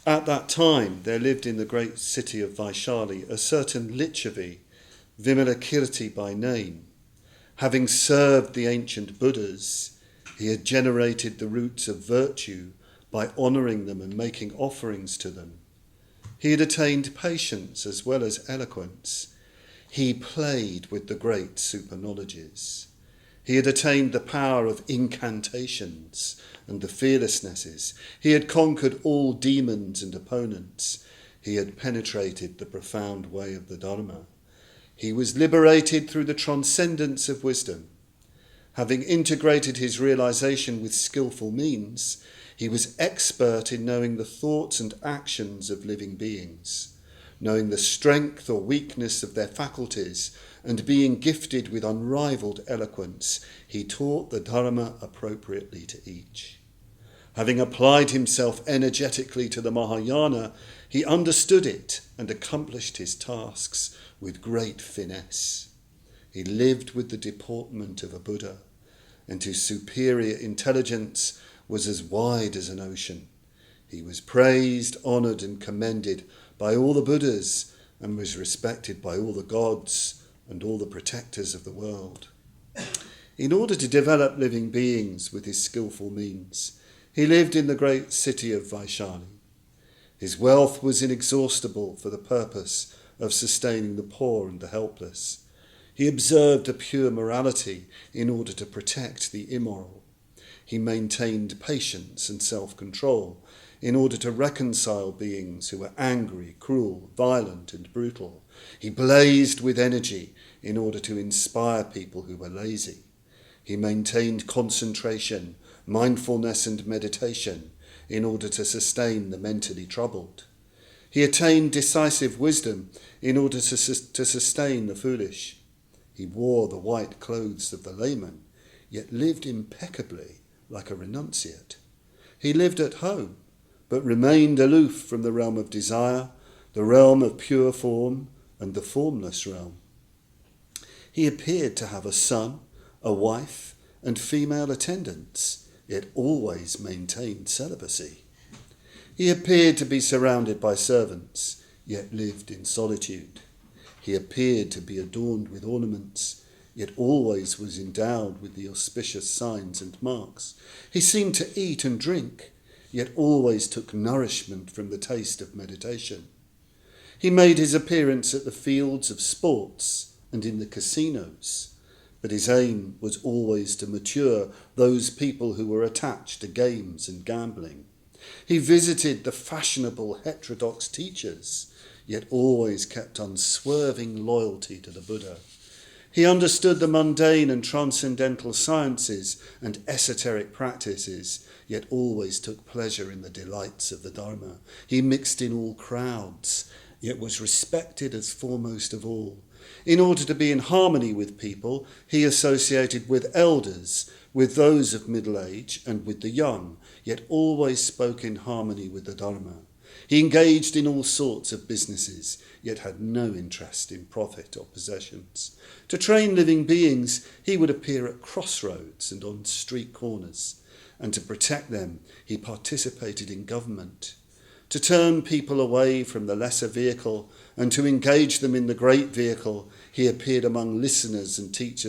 At that time, there lived in the great city of Vaishali a certain Lichavi, Vimalakirti by name. Having served the ancient Buddhas, he had generated the roots of virtue by honouring them and making offerings to them. He had attained patience as well as eloquence. He played with the great super knowledges. He had attained the power of incantations and the fearlessnesses. He had conquered all demons and opponents. He had penetrated the profound way of the Dharma. He was liberated through the transcendence of wisdom. Having integrated his realization with skillful means, he was expert in knowing the thoughts and actions of living beings, knowing the strength or weakness of their faculties, and being gifted with unrivalled eloquence, he taught the Dharma appropriately to each. Having applied himself energetically to the Mahayana, he understood it and accomplished his tasks with great finesse. He lived with the deportment of a Buddha, and his superior intelligence was as wide as an ocean. He was praised, honoured and commended by all the Buddhas, and was respected by all the gods and all the protectors of the world. In order to develop living beings with his skillful means, he lived in the great city of Vaishali. His wealth was inexhaustible for the purpose of sustaining the poor and the helpless. He observed a pure morality in order to protect the immoral. He maintained patience and self-control in order to reconcile beings who were angry, cruel, violent and brutal. He blazed with energy in order to inspire people who were lazy. He maintained concentration, mindfulness and meditation in order to sustain the mentally troubled. He attained decisive wisdom in order to sustain the foolish. He wore the white clothes of the layman, yet lived impeccably like a renunciate. He lived at home, but remained aloof from the realm of desire, the realm of pure form, and the formless realm. He appeared to have a son, a wife, and female attendants, yet always maintained celibacy. He appeared to be surrounded by servants, yet lived in solitude. He appeared to be adorned with ornaments, yet always was endowed with the auspicious signs and marks. He seemed to eat and drink, yet always took nourishment from the taste of meditation. He made his appearance at the fields of sports and in the casinos, but his aim was always to mature those people who were attached to games and gambling. He visited the fashionable heterodox teachers, yet always kept unswerving loyalty to the Buddha. He understood the mundane and transcendental sciences and esoteric practices, yet always took pleasure in the delights of the Dharma. He mixed in all crowds, yet was respected as foremost of all. In order to be in harmony with people, he associated with elders, with those of middle age and with the young, yet always spoke in harmony with the Dharma. He engaged in all sorts of businesses, yet had no interest in profit or possessions. To train living beings, he would appear at crossroads and on street corners, and to protect them, he participated in government. To turn people away from the lesser vehicle and to engage them in the great vehicle, he appeared among listeners and teachers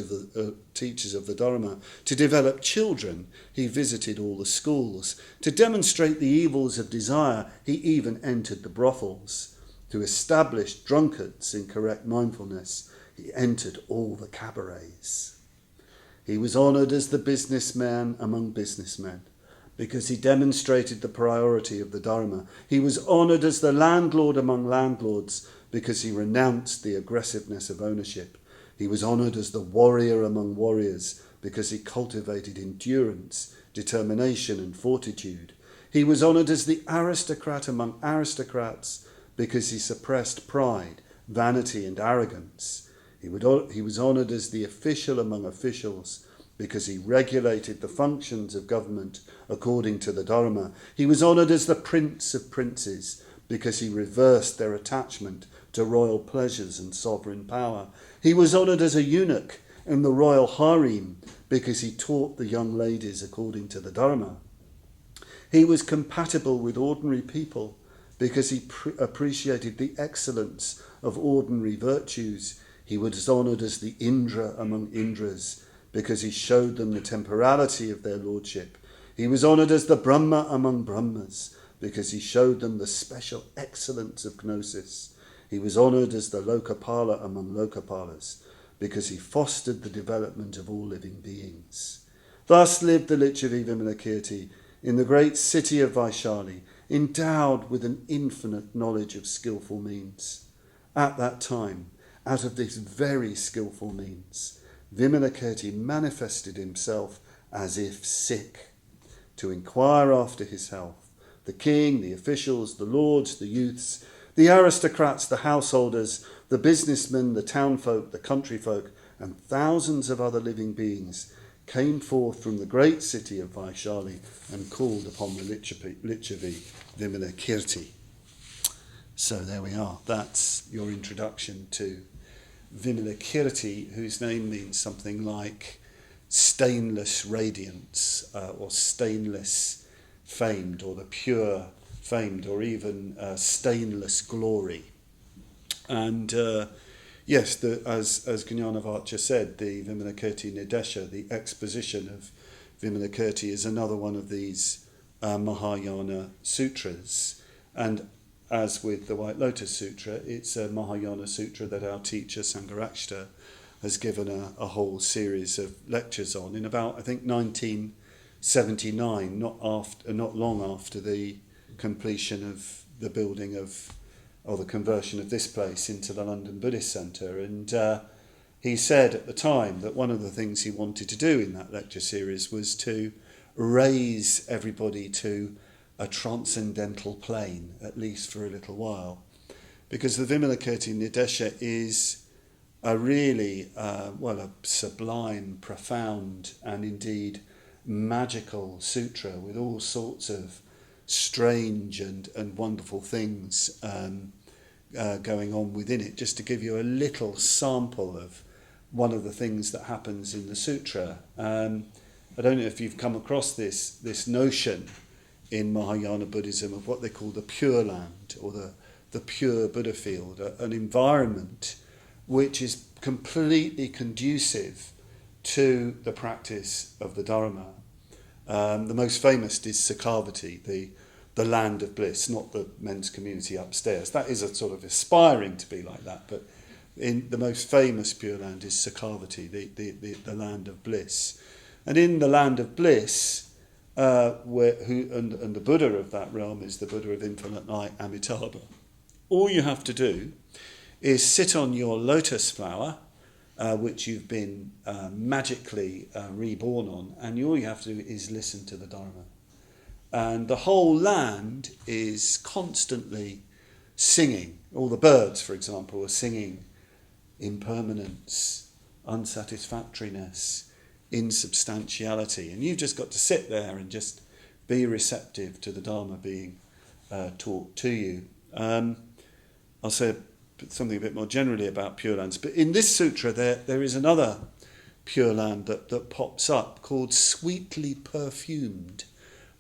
of the Dharma. To develop children, he visited all the schools. To demonstrate the evils of desire, he even entered the brothels. To establish drunkards in correct mindfulness, he entered all the cabarets. He was honoured as the businessman among businessmen, because he demonstrated the priority of the Dharma. He was honoured as the landlord among landlords, because he renounced the aggressiveness of ownership. He was honoured as the warrior among warriors, because he cultivated endurance, determination and fortitude. He was honoured as the aristocrat among aristocrats, because he suppressed pride, vanity and arrogance. He was honoured as the official among officials, because he regulated the functions of government according to the Dharma. He was honoured as the prince of princes, because he reversed their attachment to royal pleasures and sovereign power. He was honoured as a eunuch in the royal harem, because he taught the young ladies according to the Dharma. He was compatible with ordinary people, because he appreciated the excellence of ordinary virtues. He was honoured as the Indra among Indras, because he showed them the temporality of their lordship. He was honoured as the Brahma among Brahmas, because he showed them the special excellence of gnosis. He was honoured as the Lokapala among Lokapalas, because he fostered the development of all living beings. Thus lived the Lichavi Vimalakirti in the great city of Vaishali, endowed with an infinite knowledge of skillful means. At that time, out of this very skillful means, Vimalakirti manifested himself as if sick, to inquire after his health. The king, the officials, the lords, the youths, the aristocrats, the householders, the businessmen, the townfolk, the countryfolk, and thousands of other living beings came forth from the great city of Vaishali and called upon the Lichavi Vimalakirti. So there we are. That's your introduction to Vimalakirti, whose name means something like stainless radiance, or stainless famed, or the pure famed, or even stainless glory. And yes, as Gnanavaccha said, the Vimalakirti Nidesha, the exposition of Vimalakirti, is another one of these Mahayana sutras. And as with the White Lotus Sutra, it's a Mahayana sutra that our teacher Sangharakshita has given a whole series of lectures on in about, I think, 1979, not long after the completion of the building of, or the conversion of this place into the London Buddhist Centre. And he said at the time that one of the things he wanted to do in that lecture series was to raise everybody to a transcendental plane, at least for a little while, because the Vimalakirti Nidesha is a really, a sublime, profound, and indeed magical sutra with all sorts of strange and wonderful things going on within it. Just to give you a little sample of one of the things that happens in the sutra. I don't know if you've come across this notion in Mahayana Buddhism of what they call the Pure Land, or the pure Buddha field, an environment which is completely conducive to the practice of the Dharma. The most famous is Sakavati, the land of bliss, not the men's community upstairs. That is a sort of aspiring to be like that, but in the most famous Pure Land is Sakavati, the land of bliss. And in the land of bliss, and the Buddha of that realm is the Buddha of infinite light, Amitabha. All you have to do is sit on your lotus flower, which you've been magically reborn on, and all you have to do is listen to the Dharma. And the whole land is constantly singing. All the birds, for example, are singing impermanence, unsatisfactoriness, insubstantiality, and you've just got to sit there and just be receptive to the Dharma being taught to you. I'll say something a bit more generally about Pure Lands, but in this sutra there is another Pure Land that pops up called sweetly perfumed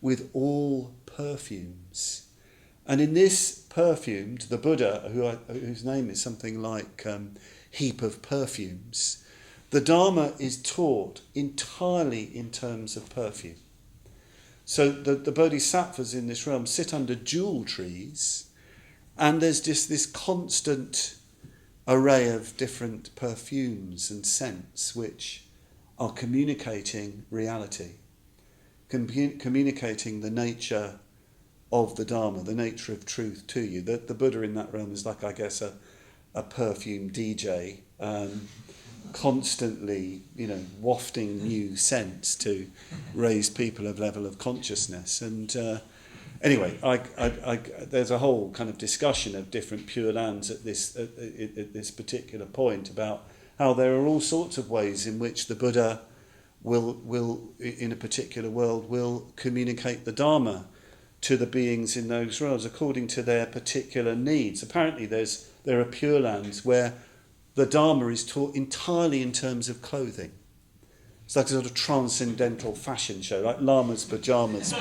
with all perfumes. And in this perfumed, the Buddha, whose name is something like heap of perfumes, the Dharma is taught entirely in terms of perfume. So the bodhisattvas in this realm sit under jewel trees, and there's just this constant array of different perfumes and scents which are communicating reality, communicating the nature of the Dharma, the nature of truth to you. The Buddha in that realm is like, I guess, a perfume DJ, constantly, wafting new scents to raise people a level of consciousness. And anyway, there's a whole kind of discussion of different Pure Lands at this particular point about how there are all sorts of ways in which the Buddha will in a particular world will communicate the Dharma to the beings in those realms according to their particular needs. Apparently there are Pure Lands where the Dharma is taught entirely in terms of clothing. It's like a sort of transcendental fashion show, like Lama's pajamas,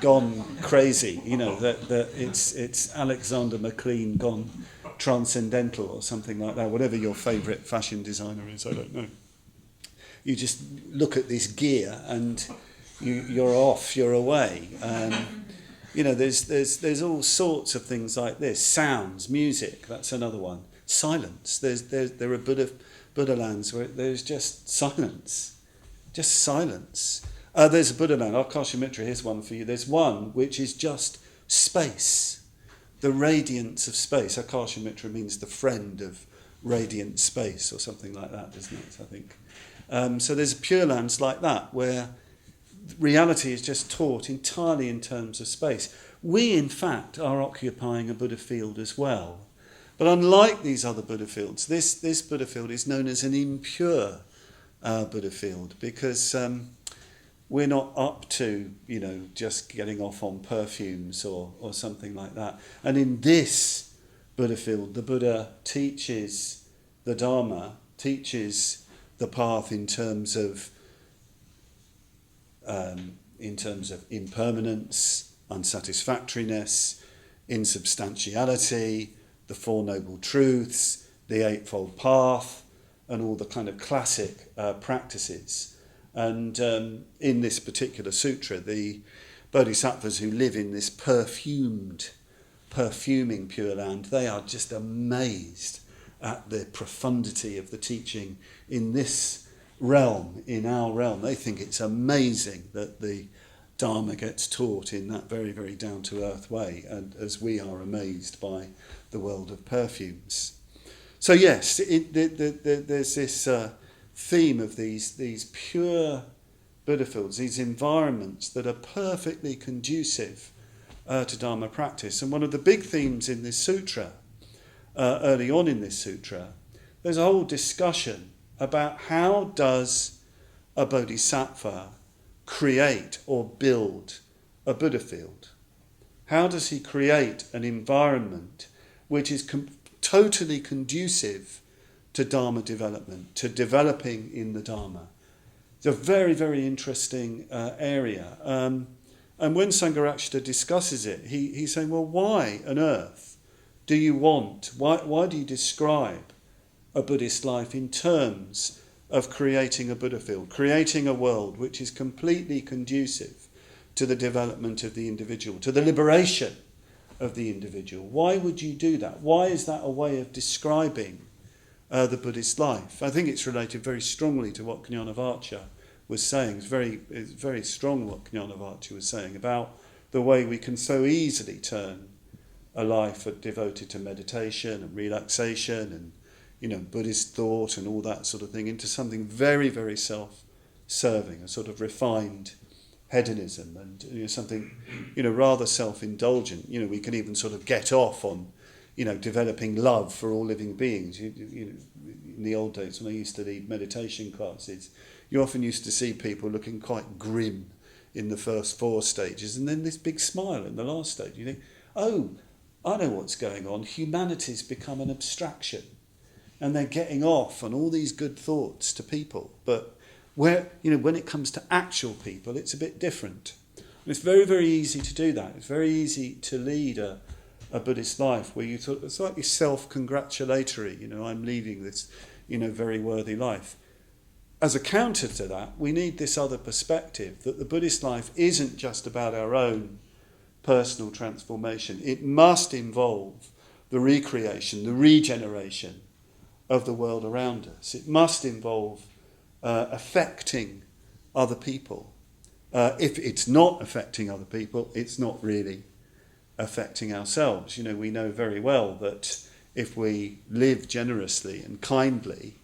gone crazy, that it's Alexander McQueen gone transcendental or something like that, whatever your favourite fashion designer is, I don't know. You just look at this gear and you're off, you're away. There's all sorts of things like this. Sounds, music, that's another one. Silence. There are Buddha lands where there's just silence. Just silence. There's a Buddha land, Akashamitra, here's one for you. There's one which is just space. The radiance of space. Akashamitra means the friend of radiant space or something like that, doesn't it, I think. So there's Pure Lands like that where reality is just taught entirely in terms of space. We, in fact, are occupying a Buddha field as well. But unlike these other Buddha fields, this Buddha field is known as an impure Buddha field because we're not up to, just getting off on perfumes or something like that. And in this Buddha field, the Buddha teaches the Dharma, teaches the path in terms of impermanence, unsatisfactoriness, insubstantiality, the Four Noble Truths, the Eightfold Path, and all the kind of classic practices. And in this particular sutra, the bodhisattvas who live in this perfuming Pure Land, they are just amazed at the profundity of the teaching in this realm, in our realm. They think it's amazing that the Dharma gets taught in that very, very down-to-earth way, and as we are amazed by the world of perfumes. So yes, there's this theme of these pure Buddha fields, these environments that are perfectly conducive to Dharma practice. And one of the big themes in this sutra, early on in this sutra, there's a whole discussion about how does a bodhisattva create or build a Buddha field? How does he create an environment which is totally conducive to Dharma development, to developing in the Dharma? It's a very, very interesting area. And when Sangharakshita discusses it, he's saying, well, why on earth do you want, why do you describe a Buddhist life in terms of creating a Buddha field, creating a world which is completely conducive to the development of the individual, to the liberation of the individual? Why would you do that? Why is that a way of describing the Buddhist life? I think it's related very strongly to what Jnanavaccha was saying. It's very strong what Jnanavaccha was saying about the way we can so easily turn a life devoted to meditation and relaxation and Buddhist thought and all that sort of thing into something very, very self-serving, a sort of refined hedonism and something rather self-indulgent. We can even sort of get off on developing love for all living beings. In the old days when I used to lead meditation classes, you often used to see people looking quite grim in the first 4 stages and then this big smile in the last stage. You think, oh, I know what's going on. Humanity's become an abstraction. And they're getting off on all these good thoughts to people. But when it comes to actual people, it's a bit different. And it's very, very easy to do that. It's very easy to lead a Buddhist life where you thought it's slightly self-congratulatory. I'm leading this, very worthy life. As a counter to that, we need this other perspective that the Buddhist life isn't just about our own personal transformation. It must involve the recreation, the regeneration of the world around us. It must involve affecting other people. If it's not affecting other people, it's not really affecting ourselves. We know very well that if we live generously and kindly,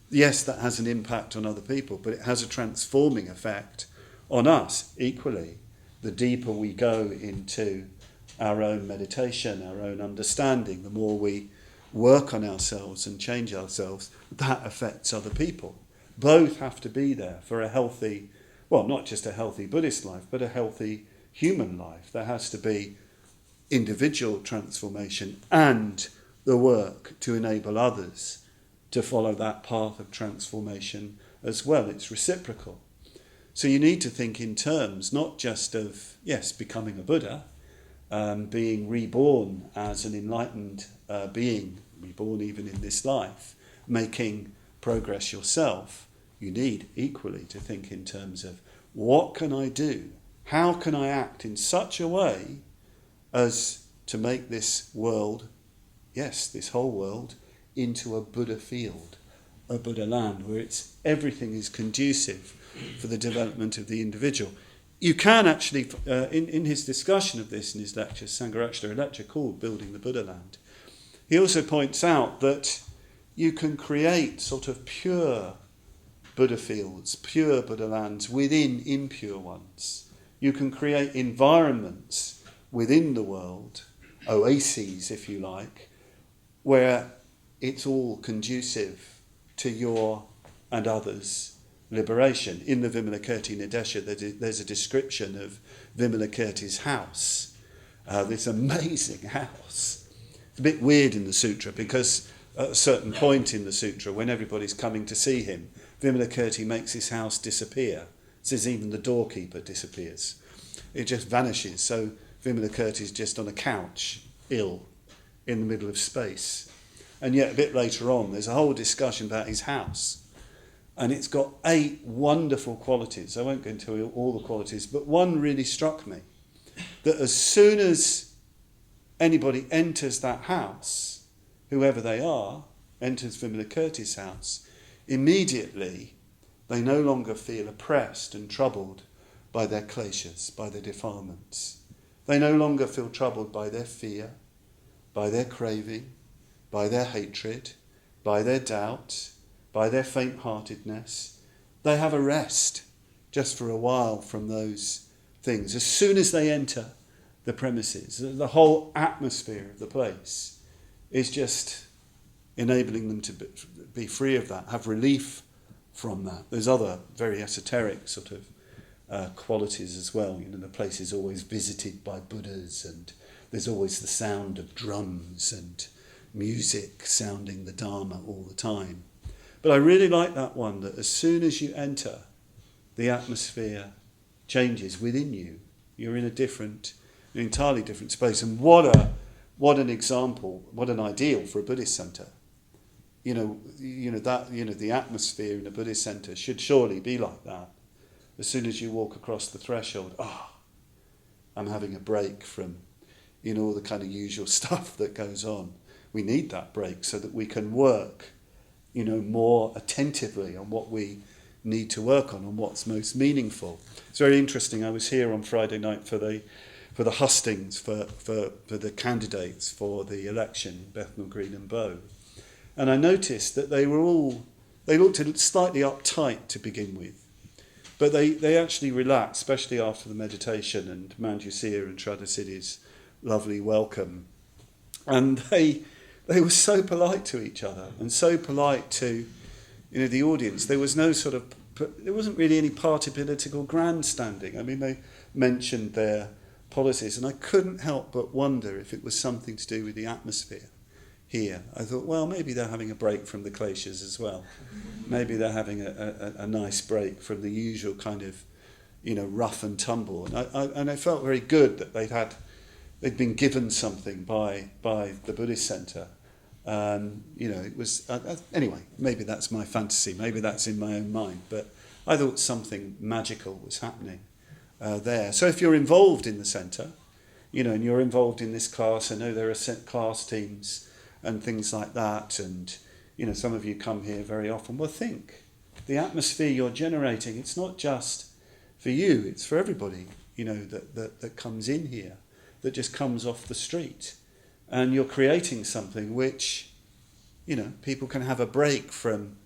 yes, that has an impact on other people, but it has a transforming effect on us equally. The deeper we go into our own meditation, our own understanding, the more we work on ourselves and change ourselves, that affects other people. Both have to be there for a healthy, well, not just a healthy Buddhist life, but a healthy human life. There has to be individual transformation and the work to enable others to follow that path of transformation as well. It's reciprocal. So you need to think in terms not just of, yes, becoming a Buddha, being reborn as an enlightened being, reborn even in this life, making progress yourself. You need equally to think in terms of, what can I do? How can I act in such a way as to make this world, yes, this whole world, into a Buddha field, a Buddha land, where everything is conducive for the development of the individual. You can actually, in his discussion of this in his lecture, Sangharakshita, a lecture called Building the Buddha Land, he also points out that you can create sort of pure Buddha fields, pure Buddha lands within impure ones. You can create environments within the world, oases if you like, where it's all conducive to your and others' liberation. In the Vimalakirti Nidesha, there's a description of Vimalakirti's house, this amazing house. It's a bit weird in the sutra because at a certain point in the sutra, when everybody's coming to see him, Vimalakirti makes his house disappear. It says even the doorkeeper disappears. It just vanishes. So Vimalakirti's just on a couch, ill, in the middle of space. And yet a bit later on, there's a whole discussion about his house. And it's got 8 wonderful qualities. I won't go into all the qualities, but one really struck me. That as soon as anybody enters that house, whoever they are, enters Vimalakirti's house, immediately they no longer feel oppressed and troubled by their kleshas, by their defilements. They no longer feel troubled by their fear, by their craving, by their hatred, by their doubt, by their faint-heartedness. They have a rest just for a while from those things. As soon as they enter the premises, the whole atmosphere of the place is just enabling them to be free of that, have relief from that. There's other very esoteric sort of qualities as well. You know, the place is always visited by Buddhas, and there's always the sound of drums and music sounding the Dharma all the time. But I really like that one, that as soon as you enter, the atmosphere changes within you. You're in an entirely different space. And what an example, what an ideal for a Buddhist centre. The atmosphere in a Buddhist centre should surely be like that. As soon as you walk across the threshold, I'm having a break from, all the kind of usual stuff that goes on. We need that break so that we can work, more attentively on what we need to work on what's most meaningful. It's very interesting. I was here on Friday night for the hustings for the candidates for the election, Bethnal Green and Bow. And I noticed that they looked slightly uptight to begin with, but they actually relaxed, especially after the meditation and Manjusiya and Shraddha-Siddhi's lovely welcome. And they were so polite to each other and so polite to, the audience. There was there wasn't really any party political grandstanding. I mean, they mentioned their policies, and I couldn't help but wonder if it was something to do with the atmosphere here. I thought, well, maybe they're having a break from the kleshas as well. Maybe they're having a nice break from the usual kind of, rough and tumble. And I felt very good that they'd been given something by the Buddhist centre. It was anyway. Maybe that's my fantasy. Maybe that's in my own mind. But I thought something magical was happening there. So if you're involved in the centre, and you're involved in this class, I know there are class teams and things like that, and some of you come here very often. Well, think the atmosphere you're generating. It's not just for you; it's for everybody. That comes in here, that just comes off the street, and you're creating something which, people can have a break from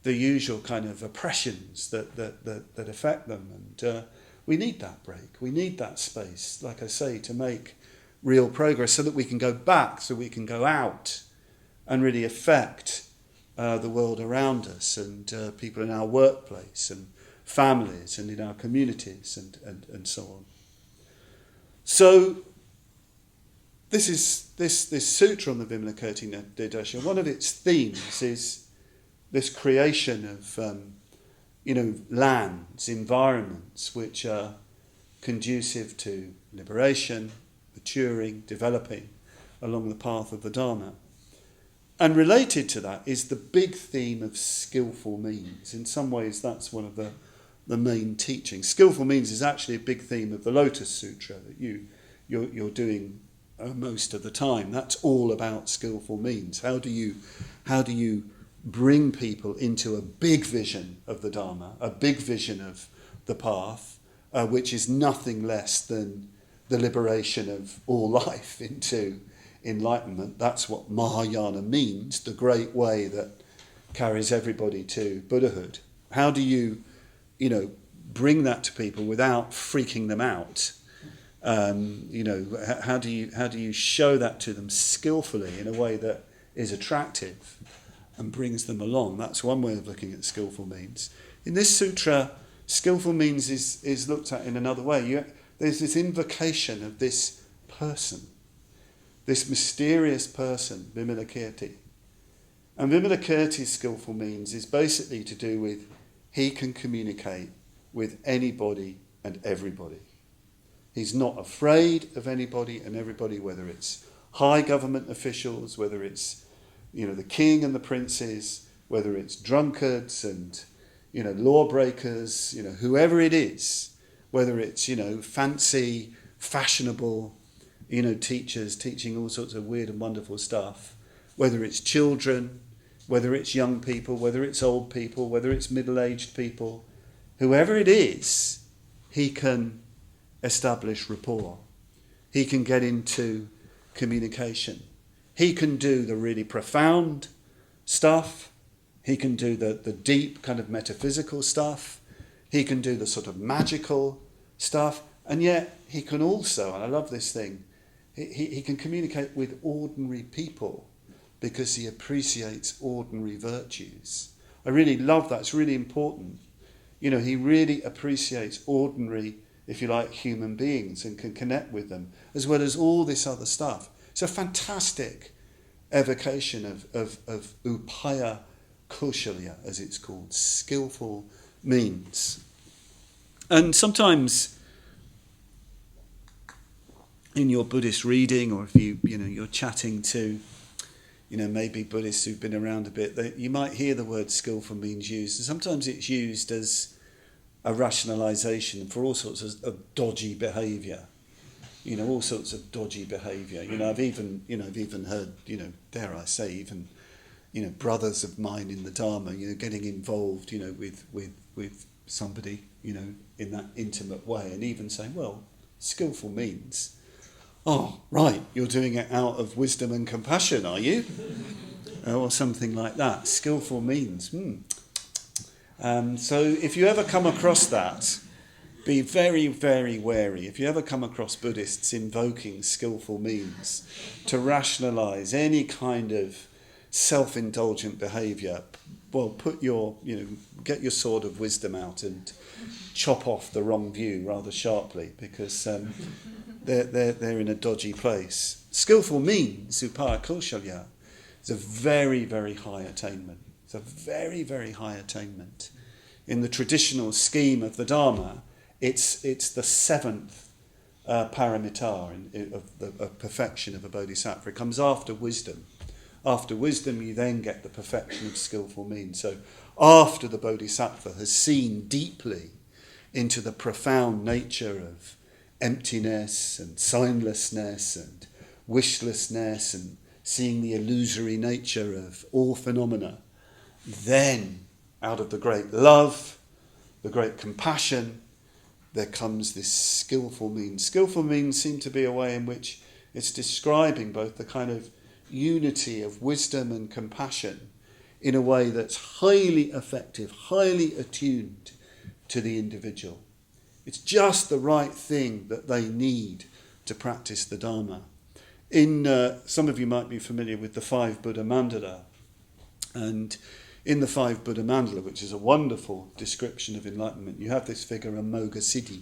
the usual kind of oppressions that affect them, and we need that break. We need that space, like I say, to make real progress, so that we can go back, so we can go out and really affect the world around us, and people in our workplace and families and in our communities and so on. So this sutra on the Vimalakirti Nidesha, one of its themes is this creation lands, environments which are conducive to liberation, maturing, developing along the path of the Dharma. And related to that is the big theme of skillful means. In some ways, that's one of the main teachings. Skillful means is actually a big theme of the Lotus Sutra that you're doing most of the time. That's all about skillful means. How do you bring people into a big vision of the Dharma, a big vision of the path, which is nothing less than the liberation of all life into enlightenment? That's what Mahayana means, the great way that carries everybody to Buddhahood. How do you bring that to people without freaking them out? How do you show that to them skillfully in a way that is attractive and brings them along? That's one way of looking at skillful means. In this sutra, skillful means is looked at in another way. There's this invocation of this person, this mysterious person, Vimalakirti. And Vimalakirti's skillful means is basically to do with he can communicate with anybody and everybody. He's not afraid of anybody and everybody, whether it's high government officials, whether it's the king and the princes, whether it's drunkards and lawbreakers, whoever it is, whether it's fancy, fashionable teachers teaching all sorts of weird and wonderful stuff, whether it's children, whether it's young people, whether it's old people, whether it's middle-aged people, whoever it is, he can establish rapport. He can get into communication. He can do the really profound stuff. He can do the deep kind of metaphysical stuff. He can do the sort of magical stuff. And yet he can also, and I love this thing, he can communicate with ordinary people because he appreciates ordinary virtues. I really love that. It's really important. He really appreciates ordinary, if you like, human beings and can connect with them, as well as all this other stuff. It's a fantastic evocation of upaya kaushalya, as it's called, skillful means. And sometimes in your Buddhist reading, or if you're chatting to maybe Buddhists who've been around a bit, you might hear the word skillful means used, and sometimes it's used as a rationalisation for all sorts of dodgy behaviour. All sorts of dodgy behaviour. I've even heard, dare I say, even brothers of mine in the Dharma, getting involved, with somebody, in that intimate way, and even saying, well, skillful means, oh, right, you're doing it out of wisdom and compassion, are you? Or something like that. Skillful means, So if you ever come across that, be very, very wary. If you ever come across Buddhists invoking skillful means to rationalise any kind of self-indulgent behaviour, well, get your sword of wisdom out and chop off the wrong view rather sharply, because they're in a dodgy place. Skillful means, upaya kaushalya, is a very, very high attainment. It's a very, very high attainment. In the traditional scheme of the Dharma, it's the seventh paramitta of perfection of a bodhisattva. It comes after wisdom. After wisdom, you then get the perfection of skillful means. So after the bodhisattva has seen deeply into the profound nature of emptiness and signlessness and wishlessness, and seeing the illusory nature of all phenomena, then out of the great love, the great compassion, there comes this skillful means. Skillful means seem to be a way in which it's describing both the kind of unity of wisdom and compassion in a way that's highly effective, highly attuned to the individual. It's just the right thing that they need to practice the Dharma. Some of you might be familiar with the 5 Buddha Mandala. And in the 5 Buddha Mandala, which is a wonderful description of enlightenment, you have this figure, Amoghasiddhi,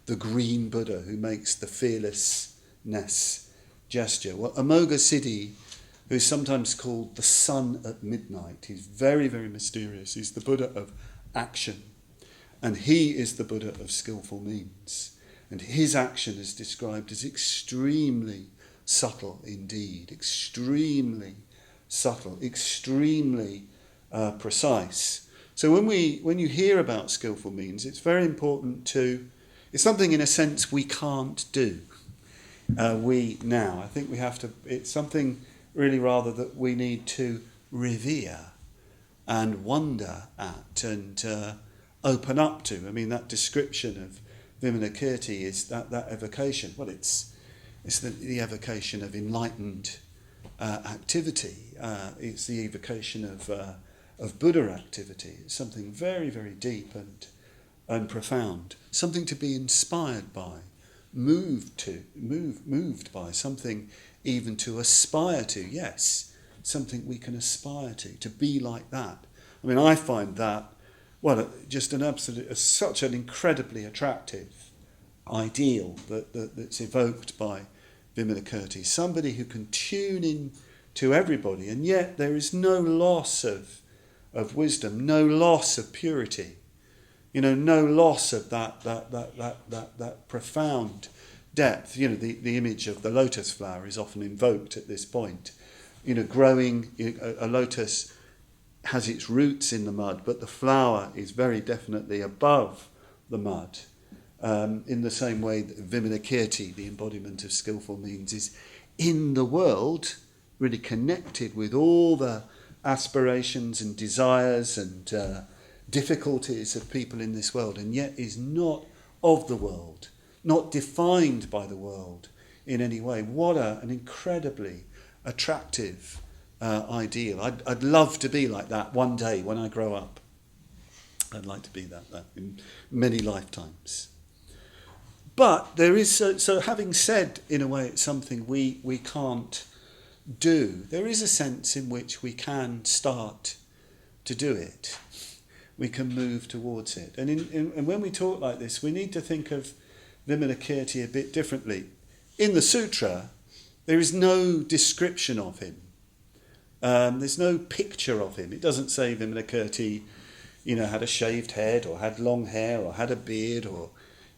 the green Buddha who makes the fearlessness gesture. Well, Amoghasiddhi, who's sometimes called the sun at midnight, he's very, very mysterious. He's the Buddha of action. And he is the Buddha of skillful means. And his action is described as extremely subtle indeed, extremely subtle, extremely precise. So when you hear about skillful means, it's very important it's something in a sense we can't do. I think we have to, it's something really rather that we need to revere and wonder at and open up to. I mean, that description of Vimalakirti is that evocation. Well, it's the evocation of enlightened activity. It's the evocation of Buddha activity. It's something very, very deep and profound. Something to be inspired by, moved by, something even to aspire to. Yes, something we can aspire to be like that. I mean, I find that, well, just such an incredibly attractive ideal that's evoked by Vimalakirti. Somebody who can tune in to everybody, and yet there is no loss of wisdom, no loss of purity, no loss of that profound depth. The image of the lotus flower is often invoked at this point. Growing, a lotus has its roots in the mud, but the flower is very definitely above the mud. In the same way that Vimalakirti, the embodiment of skillful means, is in the world, really connected with all the aspirations and desires and difficulties of people in this world, and yet is not of the world, not defined by the world in any way. What an incredibly attractive ideal. I'd love to be like that one day when I grow up. I'd like to be that in many lifetimes. But there is, so having said in a way it's something we can't do, there is a sense in which we can start to do it. We can move towards it. And when we talk like this, we need to think of Vimalakirti a bit differently. In the sutra, there is no description of him. There's no picture of him. It doesn't say Vimalakirti, had a shaved head or had long hair or had a beard, or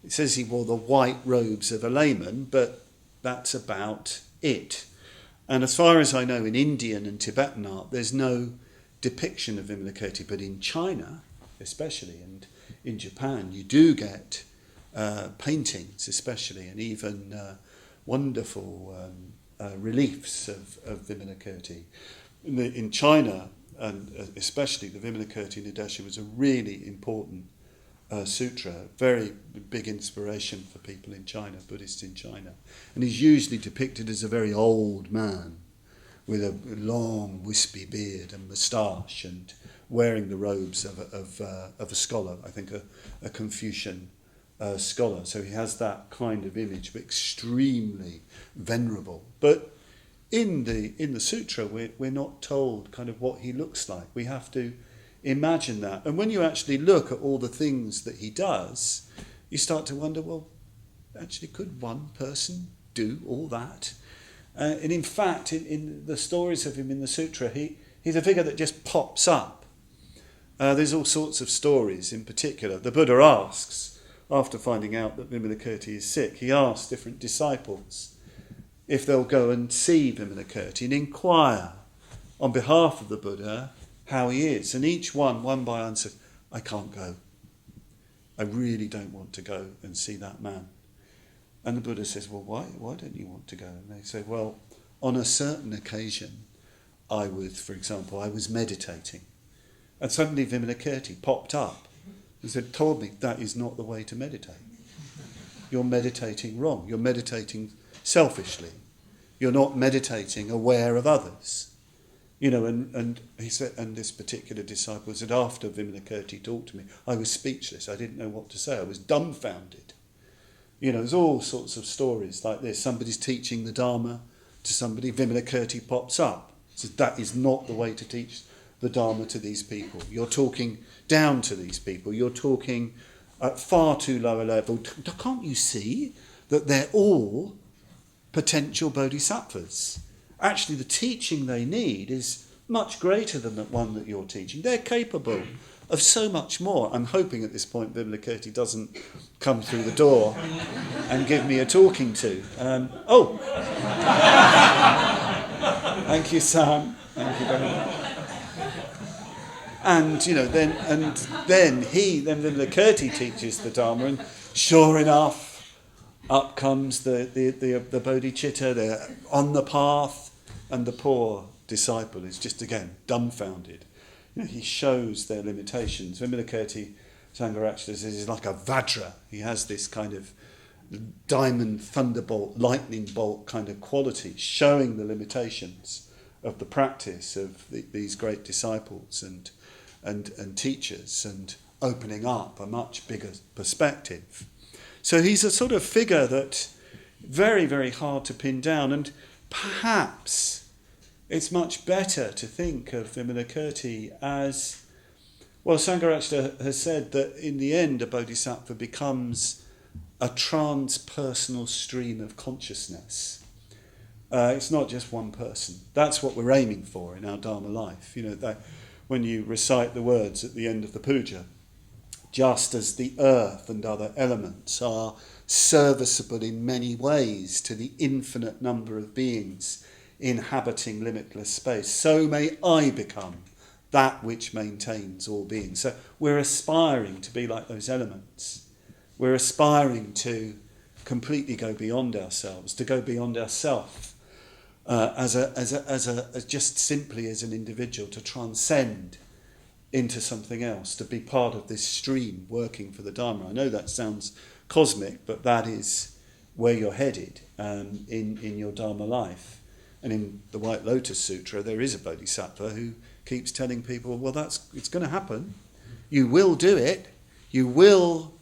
it says he wore the white robes of a layman, but that's about it. And as far as I know, in Indian and Tibetan art, there's no depiction of Vimalakirti, but in China, especially, and in Japan, you do get paintings, especially, and even wonderful reliefs of Vimalakirti. In China, and especially the Vimalakirti Nirdesha was a really important sutra, very big inspiration for people in China, Buddhists in China. And he's usually depicted as a very old man with a long wispy beard and moustache and wearing the robes of a scholar, I think a Confucian scholar. So he has that kind of image, but extremely venerable. But in the sutra, we're not told kind of what he looks like. We have to imagine that. And when you actually look at all the things that he does, you start to wonder, well, actually, could one person do all that? And in fact, in the stories of him in the sutra, he's a figure that just pops up. There's all sorts of stories in particular. The Buddha asks, after finding out that Vimalakirti is sick, he asks different disciples if they'll go and see Vimalakirti and inquire on behalf of the Buddha how he is. And each one by answered, I can't go. I really don't want to go and see that man. And the Buddha says, well, why don't you want to go? And they say, well, on a certain occasion, I was meditating. And suddenly Vimalakirti popped up and told me that is not the way to meditate. You're meditating wrong. You're meditating selfishly. You're not meditating aware of others. And he said, and this particular disciple said, after Vimalakirti talked to me, I was speechless. I didn't know what to say. I was dumbfounded. There's all sorts of stories like this. Somebody's teaching the Dharma to somebody. Vimalakirti pops up. Says, that is not the way to teach the Dharma to these people. You're talking down to these people. You're talking at far too low a level. Can't you see that they're all potential bodhisattvas? Actually, the teaching they need is much greater than the one that you're teaching. They're capable of so much more. I'm hoping at this point Vimalakirti doesn't come through the door and give me a talking to. Thank you, Sam. Thank you very much. And then Vimalakirti teaches the Dharma, and sure enough, up comes the bodhicitta. They're on the path, and the poor disciple is just again dumbfounded. He shows their limitations. Vimalakirti Sangharakshita says he's like a Vajra. He has this kind of diamond thunderbolt, lightning bolt kind of quality, showing the limitations of the practice of these great disciples and teachers, and opening up a much bigger perspective. So he's a sort of figure that very, very hard to pin down, and perhaps it's much better to think of Vimalakirti as, well, Sangharakshita has said that in the end a bodhisattva becomes a transpersonal stream of consciousness. It's not just one person. That's what we're aiming for in our Dharma life. That when you recite the words at the end of the puja, just as the earth and other elements are serviceable in many ways to the infinite number of beings inhabiting limitless space, so may I become that which maintains all beings. So we're aspiring to be like those elements. We're aspiring to completely go beyond ourselves, to go beyond ourself as just simply as an individual, to transcend into something else, to be part of this stream working for the Dharma. I know that sounds cosmic, but that is where you're headed in your Dharma life. And in the White Lotus Sutra, there is a bodhisattva who keeps telling people, well, it's going to happen. You will do it. You will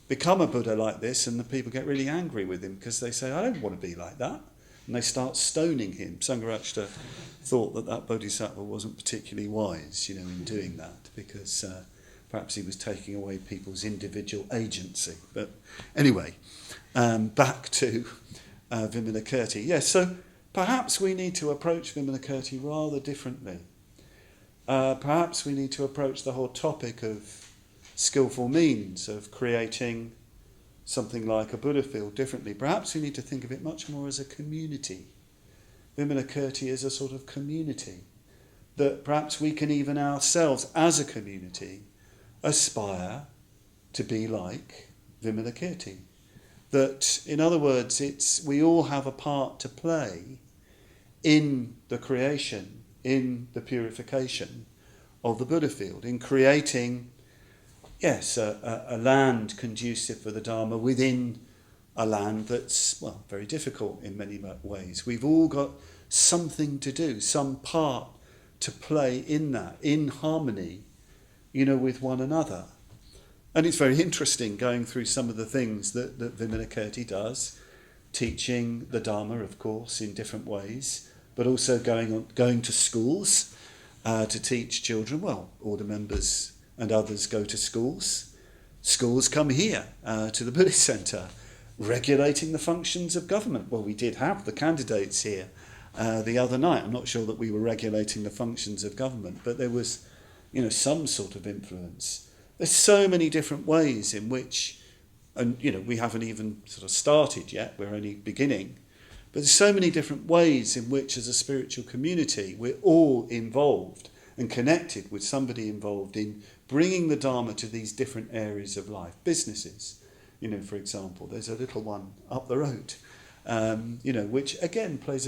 become a Buddha like this. And the people get really angry with him because they say, I don't want to be like that. And they start stoning him. Sangharakshita thought that bodhisattva wasn't particularly wise, in doing that, because perhaps he was taking away people's individual agency. But anyway, back to Vimalakirti. Yes, so perhaps we need to approach Vimalakirti rather differently. Perhaps we need to approach the whole topic of skillful means, of creating something like a Buddha field differently. Perhaps we need to think of it much more as a community. Vimalakirti is a sort of community that perhaps we can even ourselves as a community aspire to be like Vimalakirti. That, in other words, we all have a part to play in the creation, in the purification of the Buddha field, in creating, yes, a land conducive for the Dharma within a land that's, well, very difficult in many ways. We've all got something to do, some part to play in that, in harmony, with one another. And it's very interesting going through some of the things that Vimalakirti does, teaching the Dharma, of course, in different ways, but also going to schools to teach children. Well, order members and others go to schools. Schools come here to the Buddhist Centre, regulating the functions of government. Well, we did have the candidates here the other night. I'm not sure that we were regulating the functions of government, but there was, some sort of influence. There's so many different ways in which, and we haven't even sort of started yet, we're only beginning, but there's so many different ways in which as a spiritual community we're all involved and connected with somebody involved in bringing the Dharma to these different areas of life. Businesses, for example, there's a little one up the road, which again plays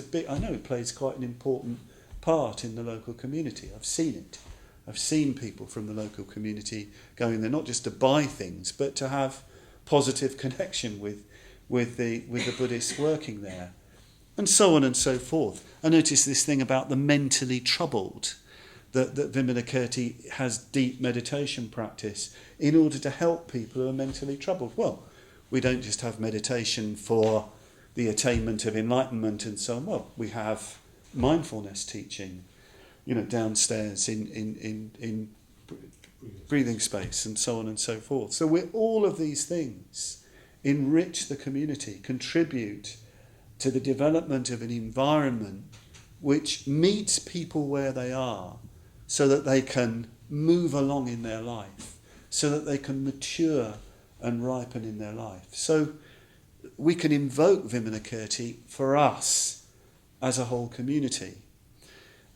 quite an important part in the local community. I've seen it. I've seen people from the local community going there not just to buy things, but to have positive connection with the Buddhists working there, and so on and so forth. I noticed this thing about the mentally troubled, that Vimalakirti has deep meditation practice in order to help people who are mentally troubled. Well, we don't just have meditation for the attainment of enlightenment and so on. Well, we have mindfulness teaching, downstairs in breathing space and so on and so forth. So all of these things enrich the community, contribute to the development of an environment which meets people where they are, so that they can move along in their life, so that they can mature and ripen in their life. So we can invoke Vimalakirti for us as a whole community.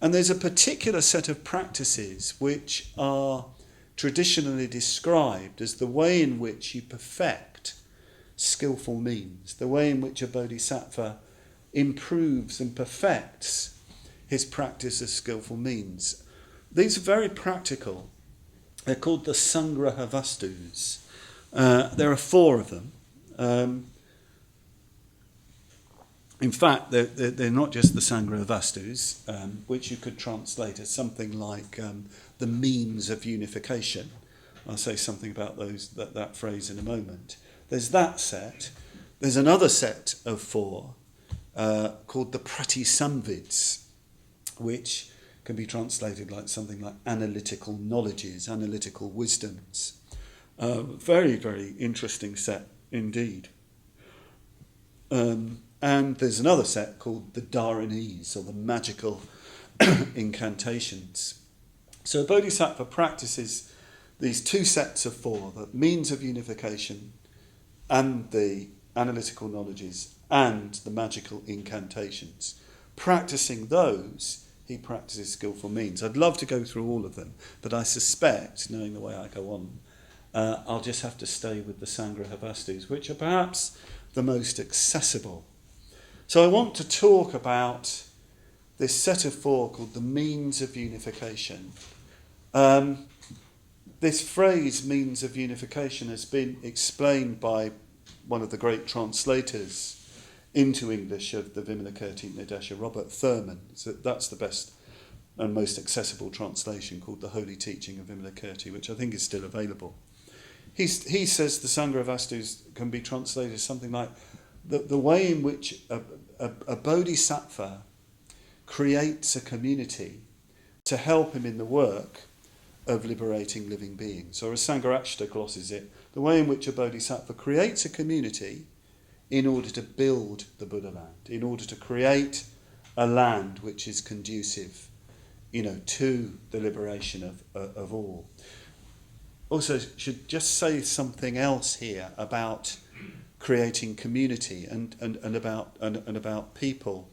And there's a particular set of practices which are traditionally described as the way in which you perfect skillful means, the way in which a bodhisattva improves and perfects his practice of skillful means. These are very practical. They're called the Sangraha Vastus. There are 4 of them. In fact, they're not just the Sangraha Vastus, which you could translate as something like the means of unification. I'll say something about that phrase in a moment. There's that set. There's another set of 4 called the Pratisamvids, which can be translated like something like analytical knowledges, analytical wisdoms. Very, very interesting set indeed. And there's another set called the Dharanis, or the magical incantations. So a bodhisattva practices these 2 sets of 4, the means of unification and the analytical knowledges and the magical incantations. Practicing those, he practices skillful means. I'd love to go through all of them, but I suspect, knowing the way I go on, I'll just have to stay with the Sangraha Vastus, which are perhaps the most accessible. So I want to talk about this set of 4 called the means of unification. This phrase, means of unification, has been explained by one of the great translators into English of the Vimalakirti Nidesha, Robert Thurman. So that's the best and most accessible translation, called The Holy Teaching of Vimalakirti, which I think is still available. He says the Sangraha Vastus can be translated as something like the way in which a bodhisattva creates a community to help him in the work of liberating living beings. Or as Sangharakshita glosses it, the way in which a bodhisattva creates a community in order to build the Buddha land, in order to create a land which is conducive, to the liberation of all. Also, should just say something else here about creating community and about people.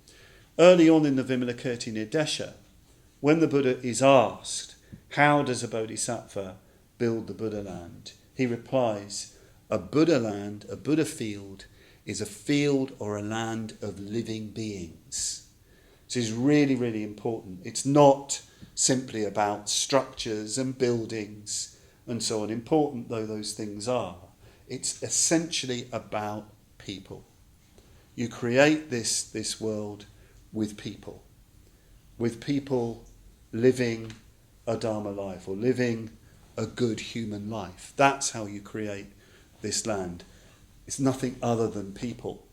Early on in the Vimalakirti Nidesha, when the Buddha is asked, how does a bodhisattva build the Buddha land? He replies, a Buddha land, a Buddha field, is a field or a land of living beings. This is really, really important. It's not simply about structures and buildings and so on, important though those things are. It's essentially about people. You create this world with people living a Dharma life, or living a good human life. That's how you create this land. It's nothing other than people.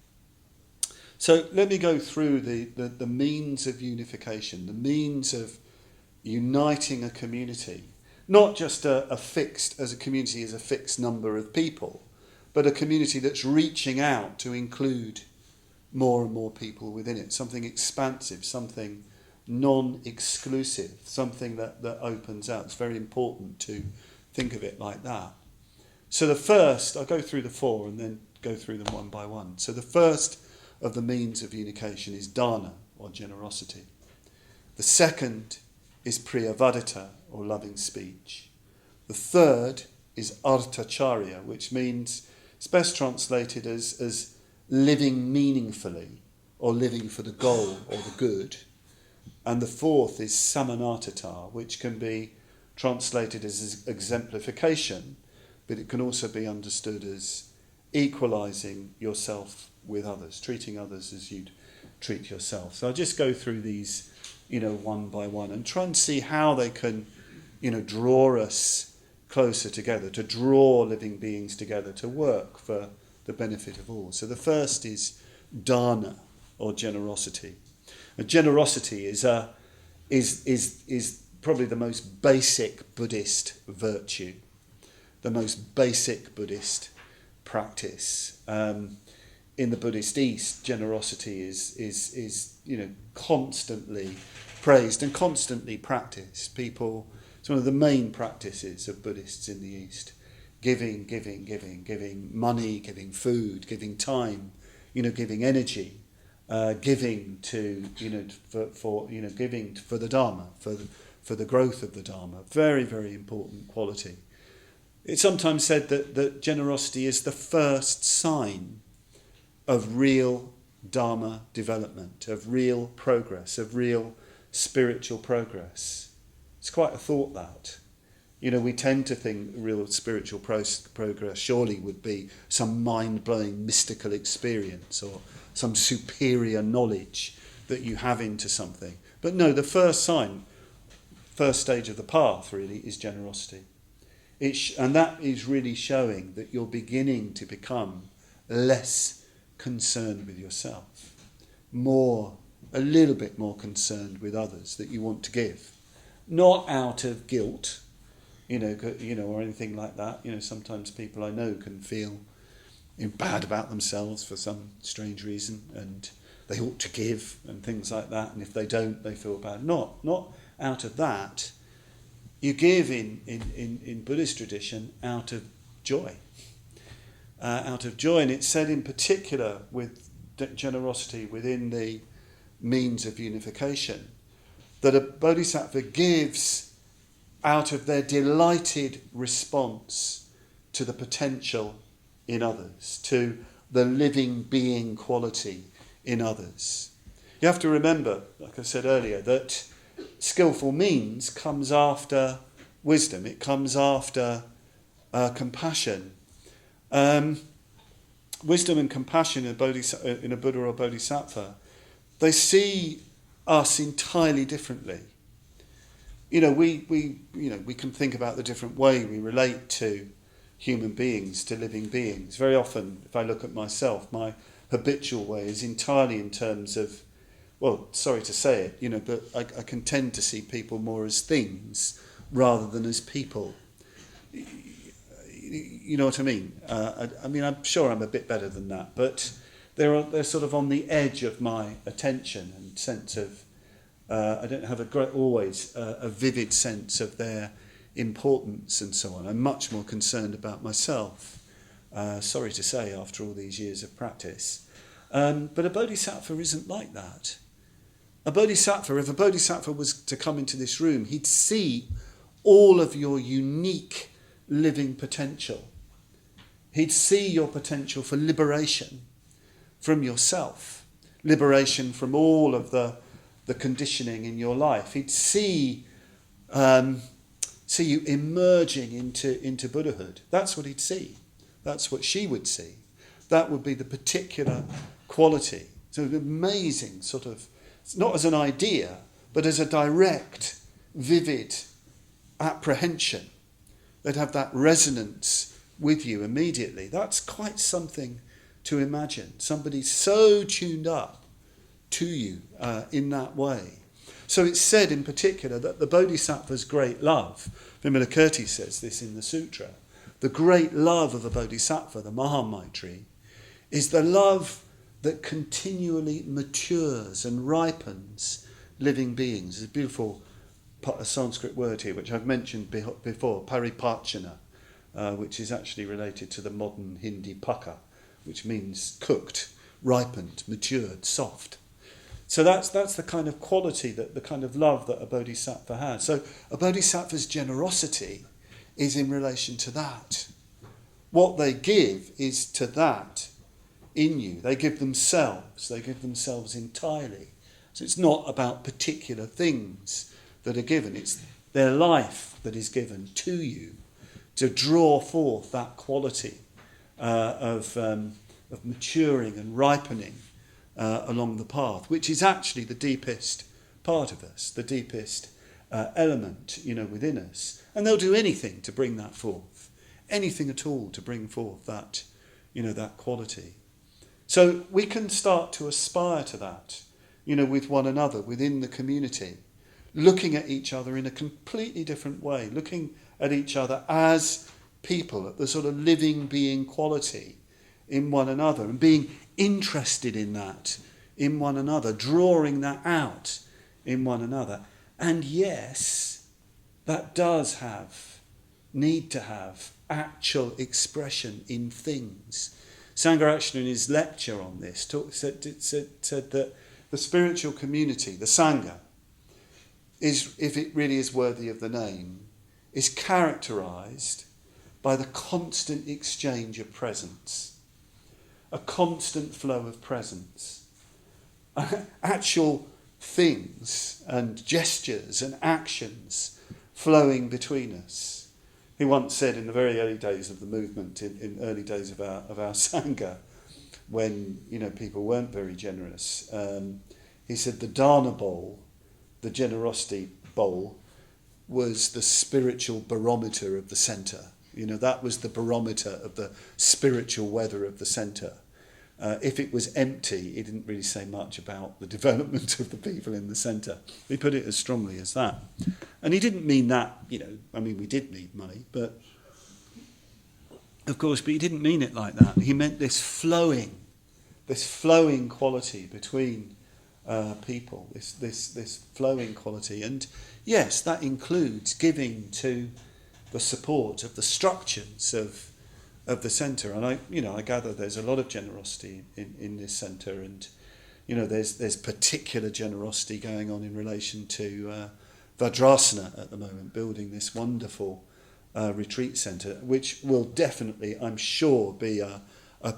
So let me go through the means of unification, the means of uniting a community. Not just a community as a fixed number of people, but a community that's reaching out to include more and more people within it, something expansive, something non-exclusive, something that opens out. It's very important to think of it like that. So the first, I'll go through the 4 and then go through them one by one. So the first of the means of unification is dana, or generosity. The second is priyavadita, or loving speech. The third is arthacharya, which means, it's best translated as living meaningfully, or living for the goal or the good. And the fourth is samanatata, which can be translated as exemplification, but it can also be understood as equalising yourself with others, treating others as you'd treat yourself. So I'll just go through these, one by one, and try and see how they can, draw us closer together, to draw living beings together, to work for the benefit of all. So the first is dana, or generosity. And generosity is probably the most basic Buddhist virtue, the most basic Buddhist practice. In the Buddhist East, generosity is constantly praised and constantly practiced. People It's one of the main practices of Buddhists in the East. Giving, giving, giving, giving money, giving food, giving time, giving energy, giving to, giving for the Dharma, for the growth of the Dharma. Very, very important quality. It's sometimes said that generosity is the first sign of real Dharma development, of real progress, of real spiritual progress. It's quite a thought, that. We tend to think real spiritual progress surely would be some mind-blowing mystical experience or some superior knowledge that you have into something. But no, the first sign, first stage of the path really is generosity. And that is really showing that you're beginning to become less concerned with yourself, a little bit more concerned with others that you want to give. Not out of guilt, or anything like that. Sometimes people I know can feel bad about themselves for some strange reason, and they ought to give and things like that. And if they don't, they feel bad. Not out of that. You give in Buddhist tradition out of joy. And it's said in particular with generosity within the means of unification, that a bodhisattva gives out of their delighted response to the potential in others, to the living being quality in others. You have to remember, like I said earlier, that skillful means comes after wisdom. It comes after compassion. Wisdom and compassion in a Buddha or bodhisattva, they see us entirely differently. We can think about the different way we relate to human beings, to living beings. Very often, if I look at myself, my habitual way is entirely in terms of, well, sorry to say it, but I can tend to see people more as things rather than as people. You know what I mean? I'm sure I'm a bit better than that, but they're sort of on the edge of my attention and sense of, I don't have always a vivid sense of their importance and so on. I'm much more concerned about myself, sorry to say, after all these years of practice. But a bodhisattva isn't like that. If a bodhisattva was to come into this room, he'd see all of your unique living potential. He'd see your potential for liberation from yourself, liberation from all of the conditioning in your life. He'd see you emerging into Buddhahood. That's what he'd see. That's what she would see. That would be the particular quality. So an amazing sort of, not as an idea, but as a direct, vivid apprehension. They'd have that resonance with you immediately. That's quite something to imagine. Somebody so tuned up to you in that way. So it's said in particular that the Bodhisattva's great love, Vimalakirti says this in the Sutra, the great love of a Bodhisattva, the Mahamaitri, is the love that continually matures and ripens living beings. There's a beautiful Sanskrit word here, which I've mentioned before, paripachana, which is actually related to the modern Hindi paka, which means cooked, ripened, matured, soft. So that's the kind of quality, the kind of love that a bodhisattva has. So a bodhisattva's generosity is in relation to that. What they give is to that in you. They give themselves entirely. So it's not about particular things that are given. It's their life that is given to you to draw forth that quality of maturing and ripening along the path, which is actually the deepest part of us, the deepest element, within us. And they'll do anything to bring that forth, anything at all to bring forth that, that quality. So we can start to aspire to that, with one another, within the community, looking at each other in a completely different way, looking at each other as people, at the sort of living being quality in one another, and being interested in that in one another, drawing that out in one another. And yes, that does need to have actual expression in things. Sangharakshana in his lecture on this said that the spiritual community, the Sangha, is, if it really is worthy of the name, is characterised by the constant exchange of presence, a constant flow of presence, actual things and gestures and actions flowing between us. He once said in the very early days of the movement, in early days of our Sangha, when people weren't very generous, he said the dana bowl, the generosity bowl, was the spiritual barometer of the centre. That was the barometer of the spiritual weather of the centre. If it was empty, it didn't really say much about the development of the people in the centre. He put it as strongly as that. And he didn't mean that, we did need money, but he didn't mean it like that. He meant this flowing quality between people, this flowing quality. And yes, that includes giving to the support of the structures of the centre. And I gather there's a lot of generosity in this centre, and there's particular generosity going on in relation to Vajrasana at the moment, building this wonderful retreat centre, which will definitely, I'm sure, be a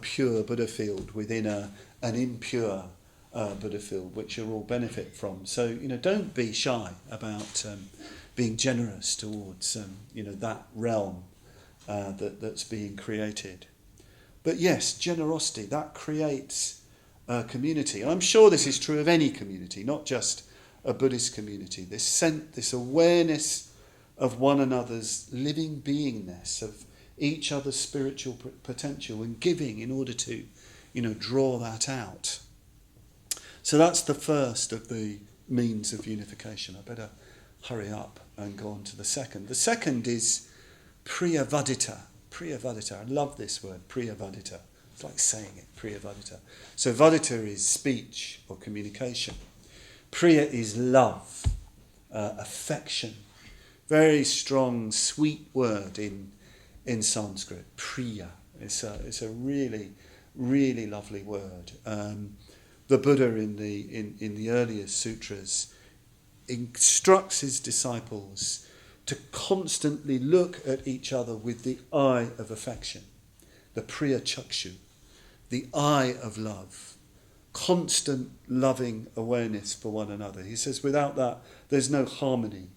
pure Buddha field within an impure Buddha field, which you'll all benefit from. So don't be shy about being generous towards that realm that's being created. But yes, generosity, that creates a community. And I'm sure this is true of any community, not just a Buddhist community. This awareness of one another's living beingness, of each other's spiritual potential, and giving in order to, draw that out. So that's the first of the means of unification. I better hurry up and go on to the second. The second is priyavadita. Priyavadita. I love this word, priyavadita. It's like saying it, priyavadita. So vadita is speech or communication. Priya is love, affection. Very strong, sweet word in Sanskrit. Priya. It's a really, really lovely word. The Buddha in the earliest sutras instructs his disciples to constantly look at each other with the eye of affection, the priya chakshu, the eye of love, constant loving awareness for one another. He says without that there's no harmony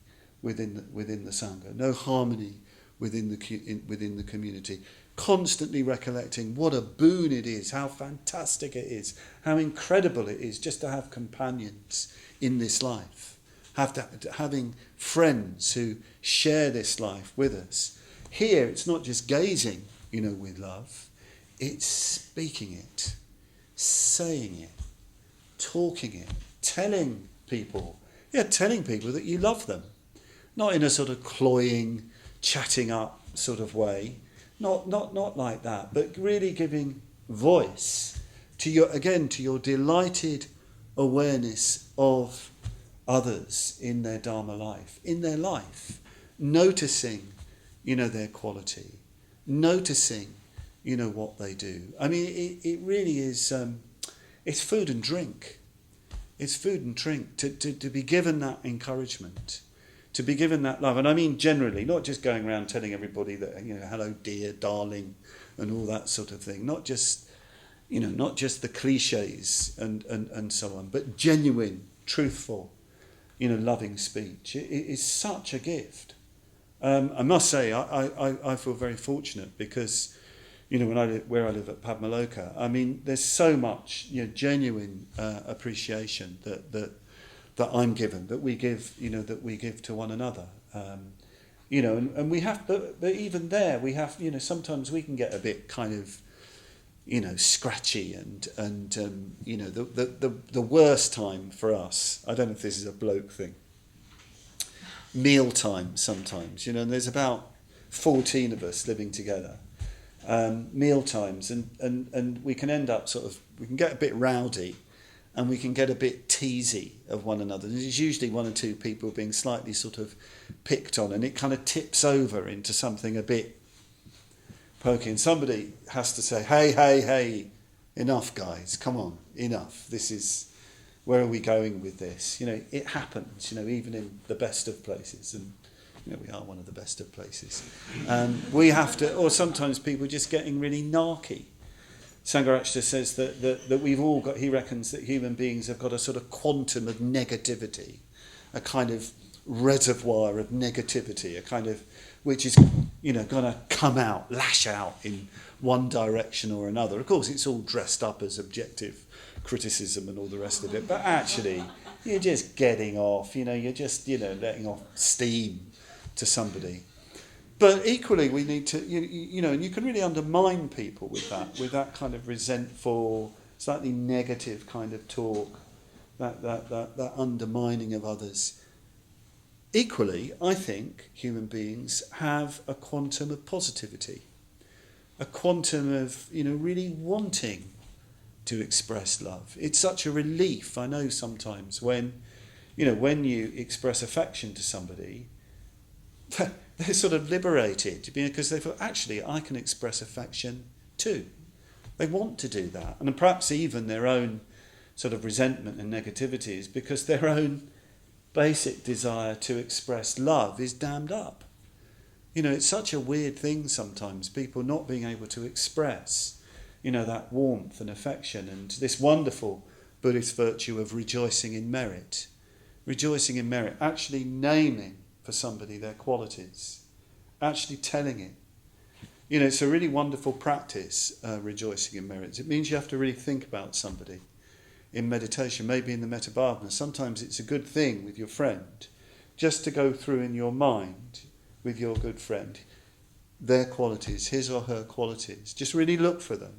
within the Sangha, no harmony within the community. Constantly recollecting what a boon it is, how fantastic it is, how incredible it is just to have companions in this life, having friends who share this life with us. Here, it's not just gazing, with love, it's speaking it, saying it, talking it, telling people that you love them, not in a sort of cloying, chatting up sort of way. Not like that, but really giving voice to your delighted awareness of others in their Dharma life, noticing, their quality, noticing, what they do. I mean, it really is, it's food and drink. It's food and drink to be given that encouragement, to be given that love. And I mean generally, not just going around telling everybody that, hello dear, darling, and all that sort of thing. Not just the cliches and so on, but genuine, truthful, loving speech. It is such a gift. I must say, I feel very fortunate because, where I live at Padmavajra, I mean, there's so much, genuine appreciation that I'm given, that we give to one another, and we have, but even there we have, sometimes we can get a bit kind of, scratchy and the worst time for us. I don't know if this is a bloke thing. Meal time sometimes, and there's about 14 of us living together. Meal times and we can end up we can get a bit rowdy. and we can get a bit teasy of one another. There's usually one or two people being slightly sort of picked on, and it kind of tips over into something a bit pokey. And somebody has to say, hey, enough, guys, come on, enough. Where are we going with this? It happens, even in the best of places, and we are one of the best of places. We have to, or sometimes people are just getting really narky. Sangharakshita says that we've all got, he reckons that human beings have got a sort of quantum of negativity, a kind of reservoir of negativity, a kind of, which is, going to come out, lash out in one direction or another. Of course, it's all dressed up as objective criticism and all the rest of it, but actually, you're just getting off, you're just, letting off steam to somebody. But equally, we need to, and you can really undermine people with that kind of resentful, slightly negative kind of talk, that undermining of others. Equally, I think human beings have a quantum of positivity, a quantum of, really wanting to express love. It's such a relief, I know, sometimes when you express affection to somebody, they're sort of liberated because they feel, actually, I can express affection too. They want to do that. And perhaps even their own sort of resentment and negativity is because their own basic desire to express love is dammed up. It's such a weird thing sometimes, people not being able to express, that warmth and affection and this wonderful Buddhist virtue of rejoicing in merit. Rejoicing in merit, actually naming for somebody their qualities, actually telling it. It's a really wonderful practice, rejoicing in merits. It means you have to really think about somebody in meditation, maybe in the Metta-bhavana. Sometimes it's a good thing with your friend just to go through in your mind with your good friend their qualities, his or her qualities. Just really look for them,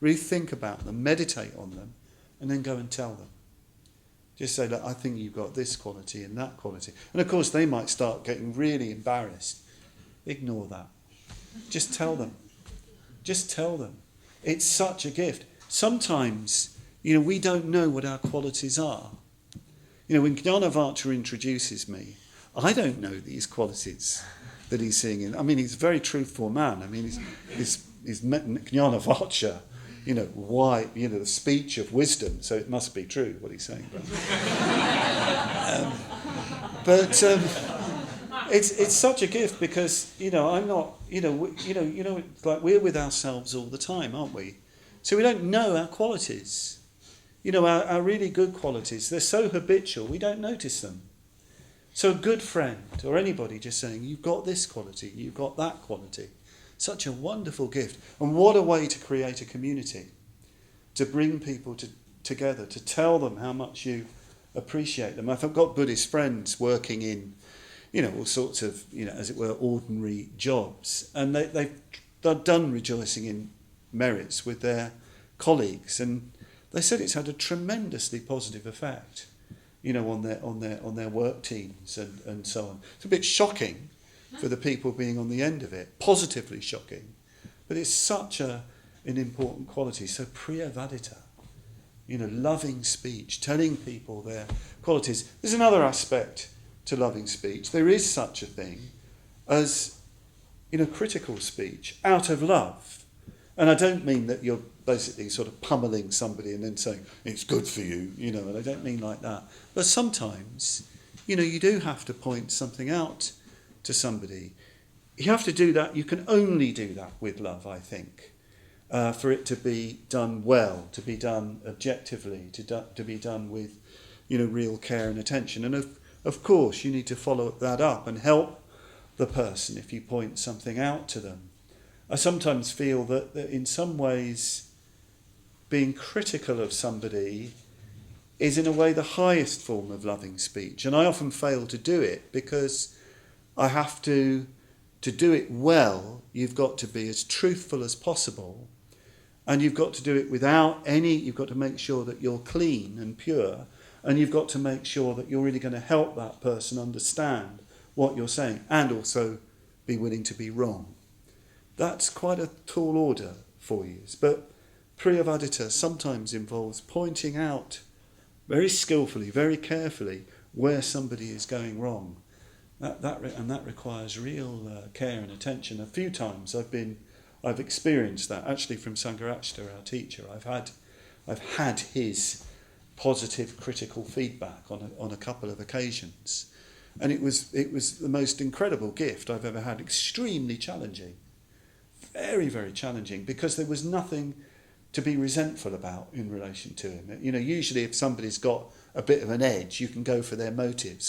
really think about them, meditate on them, and then go and tell them. Just say, look, I think you've got this quality and that quality. And of course, they might start getting really embarrassed. Ignore that. Just tell them. Just tell them. It's such a gift. Sometimes, we don't know what our qualities are. When Jnanavatra introduces me, I don't know these qualities that he's seeing in. I mean, he's a very truthful man. I mean, he's Jnanavatra. Why, the speech of wisdom, so it must be true what he's saying. It's such a gift because, I'm not, it's like we're with ourselves all the time, aren't we? So we don't know our qualities. Our really good qualities, they're so habitual, we don't notice them. So a good friend or anybody just saying, you've got this quality, you've got that quality. Such a wonderful gift. And what a way to create a community, to bring people together, to tell them how much you appreciate them. I've got Buddhist friends working in, all sorts of, as it were, ordinary jobs. And they've done rejoicing in merits with their colleagues. And they said it's had a tremendously positive effect, on their work teams and so on. It's a bit shocking for the people being on the end of it, positively shocking, but it's such an important quality. So priyavadita, loving speech, telling people their qualities. There's another aspect to loving speech. There is such a thing as, critical speech out of love. And I don't mean that you're basically sort of pummeling somebody and then saying, it's good for you, and I don't mean like that. But sometimes, you do have to point something out to somebody. You have to do that. You can only do that with love, I think, for it to be done well, to be done objectively, to be done with, real care and attention. And of course, you need to follow that up and help the person if you point something out to them. I sometimes feel that in some ways, being critical of somebody is in a way the highest form of loving speech. And I often fail to do it because I have to do it well, you've got to be as truthful as possible, and you've got to do it you've got to make sure that you're clean and pure, and you've got to make sure that you're really going to help that person understand what you're saying, and also be willing to be wrong. That's quite a tall order for you. But priyavadita sometimes involves pointing out very skillfully, very carefully, where somebody is going wrong. That requires real care and attention. A few times I've experienced that actually from Sangharakshita, our teacher. I've had his positive critical feedback on a couple of occasions, and it was the most incredible gift I've ever had. Extremely challenging, very, very challenging, because there was nothing to be resentful about in relation to him. You know, usually if somebody's got a bit of an edge, you can go for their motives.